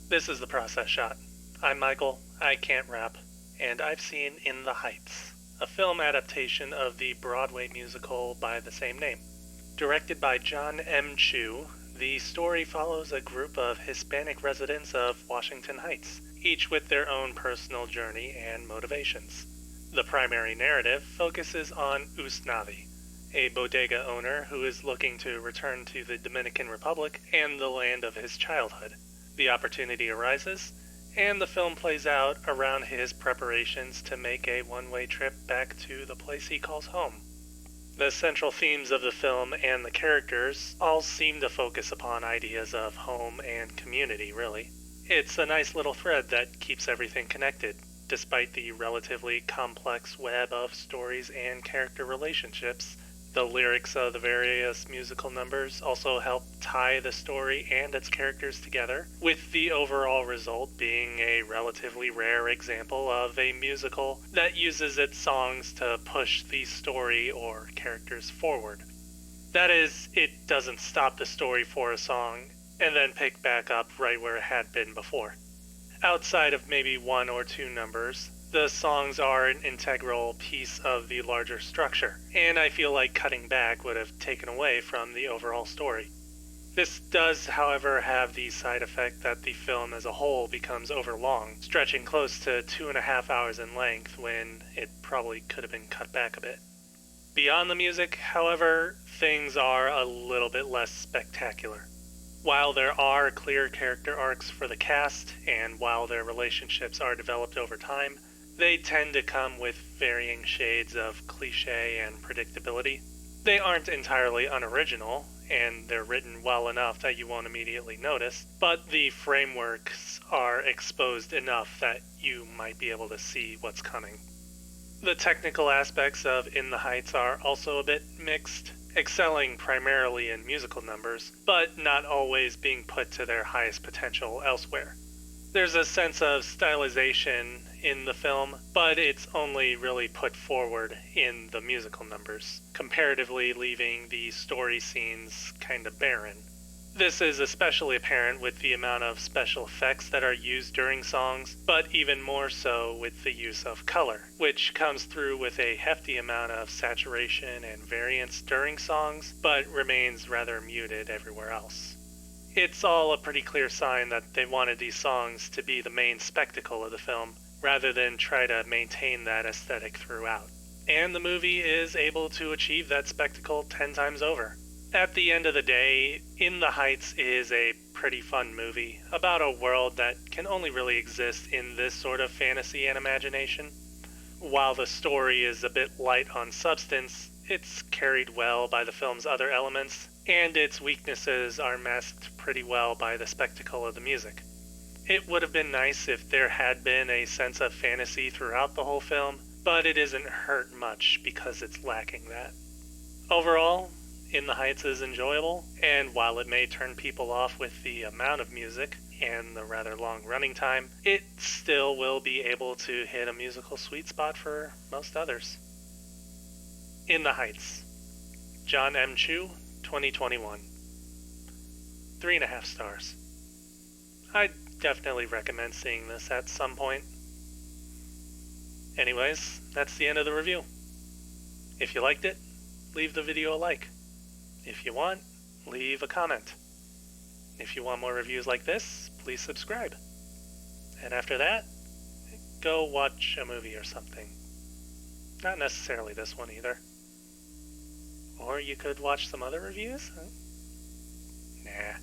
This is the process shot. I'm Michael, I can't rap, and I've seen In the Heights, a film adaptation of the Broadway musical by the same name. Directed by Jon M. The story follows a group of Hispanic residents of Washington Heights, each with their own personal journey and motivations. The primary narrative focuses on Usnavi, a bodega owner who is looking to return to the Dominican Republic and the land of his childhood. The opportunity arises, and the film plays out around his preparations to make a one-way trip back to the place he calls home. The central themes of the film and the characters all seem to focus upon ideas of home and community, really. It's a nice little thread that keeps everything connected, despite the relatively complex web of stories and character relationships. The lyrics of the various musical numbers also help tie the story and its characters together, with the overall result being a relatively rare example of a musical that uses its songs to push the story or characters forward. That is, it doesn't stop the story for a song and then pick back up right where it had been before. Outside of maybe one or two numbers, the songs are an integral piece of the larger structure, and I feel like cutting back would have taken away from the overall story. This does, however, have the side effect that the film as a whole becomes overlong, stretching close to 2.5 hours in length when it probably could have been cut back a bit. Beyond the music, however, things are a little bit less spectacular. While there are clear character arcs for the cast, and while their relationships are developed over time, they tend to come with varying shades of cliche and predictability. They aren't entirely unoriginal, and they're written well enough that you won't immediately notice, but the frameworks are exposed enough that you might be able to see what's coming. The technical aspects of In the Heights are also a bit mixed, excelling primarily in musical numbers, but not always being put to their highest potential elsewhere. There's a sense of stylization in the film, but it's only really put forward in the musical numbers, comparatively leaving the story scenes kind of barren. This is especially apparent with the amount of special effects that are used during songs, but even more so with the use of color, which comes through with a hefty amount of saturation and variance during songs, but remains rather muted everywhere else. It's all a pretty clear sign that they wanted these songs to be the main spectacle of the film, rather than try to maintain that aesthetic throughout. And the movie is able to achieve that spectacle 10 times over. At the end of the day, In the Heights is a pretty fun movie about a world that can only really exist in this sort of fantasy and imagination. While the story is a bit light on substance, it's carried well by the film's other elements, and its weaknesses are masked pretty well by the spectacle of the music. It would have been nice if there had been a sense of fantasy throughout the whole film, but it isn't hurt much because it's lacking that. Overall, In the Heights is enjoyable, and while it may turn people off with the amount of music and the rather long running time, it still will be able to hit a musical sweet spot for most others. In the Heights, Jon M. 2021. 3.5 stars. I'd definitely recommend seeing this at some point. Anyways, that's the end of the review. If you liked it, leave the video a like. If you want, leave a comment. If you want more reviews like this, please subscribe. And after that, go watch a movie or something. Not necessarily this one either. Or you could watch some other reviews? Nah.